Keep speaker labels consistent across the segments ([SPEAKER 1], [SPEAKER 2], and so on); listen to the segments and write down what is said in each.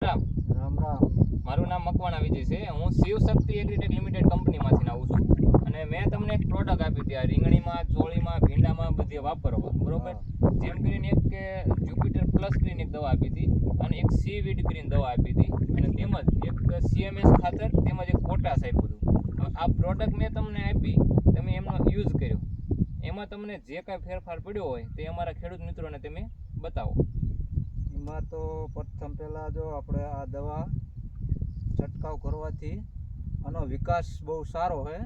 [SPEAKER 1] રામ
[SPEAKER 2] રામ રામ.
[SPEAKER 1] મારું નામ મકવાણા વિજય છે. હું શિવશક્તિ એગ્રીટેક લિમિટેડ કંપનીમાંથી આવું છું અને મેં તમને એક પ્રોડક્ટ આપી હતી આ રીંગણીમાં, ચોળીમાં, ભીંડામાં બધે વાપરવા, બરોબર? જેમ કરીને એક કે જ્યુપિટર પ્લસ કરીને એક દવા આપી હતી અને એક સીવીડ કરીને દવા આપી હતી અને તેમજ એક સીએમએસ ખાતર તેમજ એક પોટાશ આપ્યું હતું. હવે આ પ્રોડક્ટ મેં તમને આપી, તમે એમનો યુઝ કર્યો, એમાં તમને જે કાંઈ ફેરફાર પડ્યો હોય તે અમારા ખેડૂત મિત્રોને તમે બતાવો.
[SPEAKER 2] એમાં તો પ્રથમ પહેલાં જો આપણે આ દવા છંટકાવ કરવાથી આનો વિકાસ બહુ સારો છે.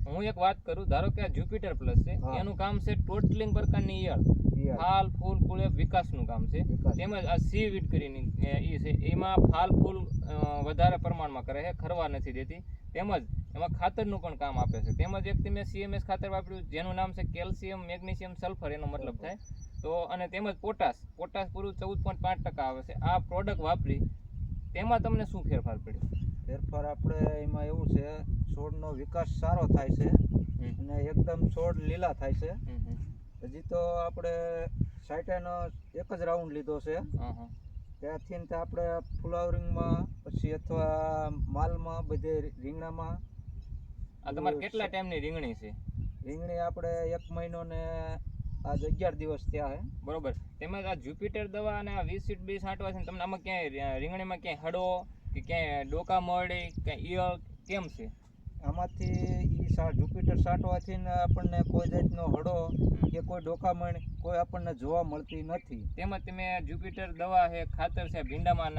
[SPEAKER 1] હું એક વાત કરું, ધારો કે આ જ્યુપિટર પ્લસ છે,
[SPEAKER 2] હા.
[SPEAKER 1] એનું કામ છે ટોટલિંગ પ્રકારની ઈયળ, ફાલ ફૂલ ફૂલે વિકાસનું કામ છે. તેમજ આ સીવીડ કરીને એ છે, એમાં ફાલ ફૂલ વધારે પ્રમાણમાં કરે છે, ખરવા નથી દેતી. તેમજ એમાં ખાતરનું પણ કામ આપે છે. તેમજ એક તમે સીએમએસ ખાતર વાપર્યું જેનું નામ છે કેલ્શિયમ મેગ્નેશિયમ સલ્ફર, એનો મતલબ થાય તો. અને તેમજ પોટાશ પૂરું 14.5% આવે છે. આ પ્રોડક્ટ વાપરી તેમાં તમને શું ફેરફાર પડ્યો?
[SPEAKER 2] ફેરફાર આપણે એમાં એવું છે, છોડનો વિકાસ સારો થાય છે અને એકદમ છોડ લીલા થાય છે. હજી તો આપણે સાઇટાનો એક જ રાઉન્ડ લીધો છે. ત્યાંથી ને આપણે ફ્લાવરિંગમાં પછી અથવા માલમાં બધે રીંગણામાં.
[SPEAKER 1] આ તમારે કેટલા ટાઈમની રીંગણી છે?
[SPEAKER 2] રીંગણી આપણે 1 મહિનો ને આજ 11 દિવસ થયા છે.
[SPEAKER 1] બરોબર. તેમજ આ જ્યુપિટર દવા અને આ 20 બે છાંટવા છે, તમને આમાં ક્યાંય રીંગણીમાં ક્યાંય હડો કે ક્યાંય ડોકા મળે ક્યાંય ઈયળ કેમ છે?
[SPEAKER 2] આમાંથી જ્યુપિટર છાંટવાથી ને આપણને કોઈ જાતનો હડો કે કોઈ ડોકામણ કોઈ આપણને જોવા મળતી નથી.
[SPEAKER 1] તેમજ તમે જ્યુપિટર દવા છે, ખાતર છે, ભીંડામાં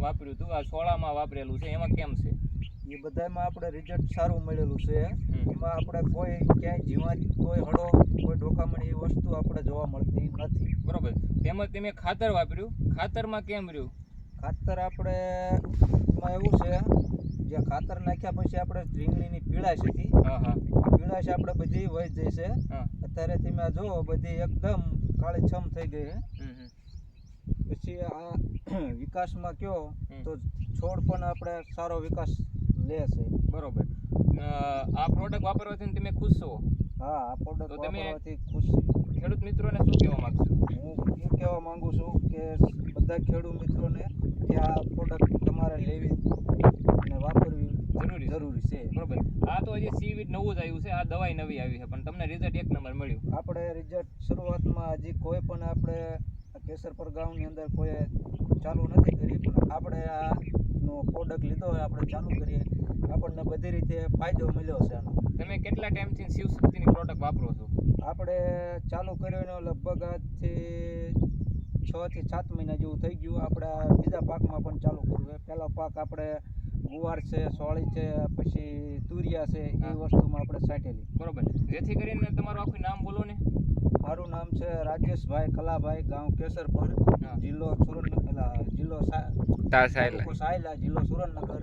[SPEAKER 1] વાપર્યું હતું, આ સોળામાં વાપરેલું છે, એમાં કેમ છે?
[SPEAKER 2] એ બધામાં આપણે રિઝલ્ટ સારું મળેલું છે. એમાં આપણે કોઈ ક્યાંય જીવાત, કોઈ હડો, કોઈ ડોકામણ એ વસ્તુ આપણે જોવા મળતી નથી.
[SPEAKER 1] બરોબર. તેમજ તમે ખાતર વાપર્યું, ખાતરમાં કેમ રહ્યું?
[SPEAKER 2] ખાતર આપણે એમાં એવું છે, જે ખાતર નાખ્યા પછી આપણે રીંગણીની પીળાશ હતી, પીળાશ આપણે બધી વહી જાય છે. અત્યારે તમે જો બધી એકદમ કાળી છમ થઈ ગઈ છે. પછી આ વિકાસમાં કયો તો છોડ પણ આપણે સારો વિકાસ લે છે.
[SPEAKER 1] બરોબર. આ પ્રોડક્ટ વાપરવાથી તમે ખુશ છો?
[SPEAKER 2] હા, આ પ્રોડક્ટ
[SPEAKER 1] તમે
[SPEAKER 2] વાપરવાથી ખુશ છે.
[SPEAKER 1] ખેડૂત મિત્રોને શું કહેવા માંગશો?
[SPEAKER 2] હું એ કહેવા માંગુ છું કે બધા ખેડૂત મિત્રોને કે આ પ્રોડક્ટ તમારે લેવી અને વાપરવી જરૂરી છે.
[SPEAKER 1] બરોબર. આ તો હજી સીવીડ નવું જ આવ્યું છે, આ દવાઈ નવી આવી છે, પણ તમને રિઝલ્ટ એક નંબર મળ્યું.
[SPEAKER 2] આપણે રિઝલ્ટ શરૂઆતમાં હજી કોઈ પણ આપણે કેસરપર ગામની અંદર કોઈ ચાલુ નથી કરી, પણ આપણે આનો પ્રોડક્ટ લીધો હોય, આપણે ચાલુ કરીએ, આપણને બધી રીતે ફાયદો મળ્યો છે આનો.
[SPEAKER 1] તમે કેટલા ટાઈમથી શિવશક્તિની પ્રોડક્ટ વાપરો છો?
[SPEAKER 2] આપણે ચાલુ કર્યો એનો લગભગ આજથી 6 થી 7 મહિના જેવું થઈ ગયું. આપણે બીજા પાકમાં પણ ચાલુ કર્યું છે. પહેલો પાક આપણે ગુવાર છે, સોળી છે, પછી તુરિયા છે, એ વસ્તુમાં આપણે છાંટેલી.
[SPEAKER 1] બરોબર. જેથી કરીને તમારું આખું નામ બોલો ને.
[SPEAKER 2] મારું નામ છે રાજેશભાઈ કલાભાઈ, ગામ કેસરપર, જિલ્લો જિલ્લો સાયલા, જિલ્લો સુરેન્દ્રનગર.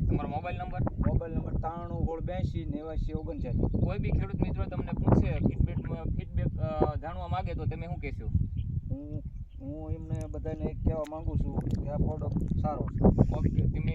[SPEAKER 1] તમારો મોબાઈલ નંબર?
[SPEAKER 2] મોબાઈલ નંબર 938289
[SPEAKER 1] કોઈ બી ખેડૂત મિત્રો તમને પૂછે, ફીડબેક જાણવા માંગે તો તમે શું કહેશો?
[SPEAKER 2] હું એમને બધાને કહેવા માંગુ છું કે આ પ્રોડક્ટ સારો છે.
[SPEAKER 1] ઓકે. તમે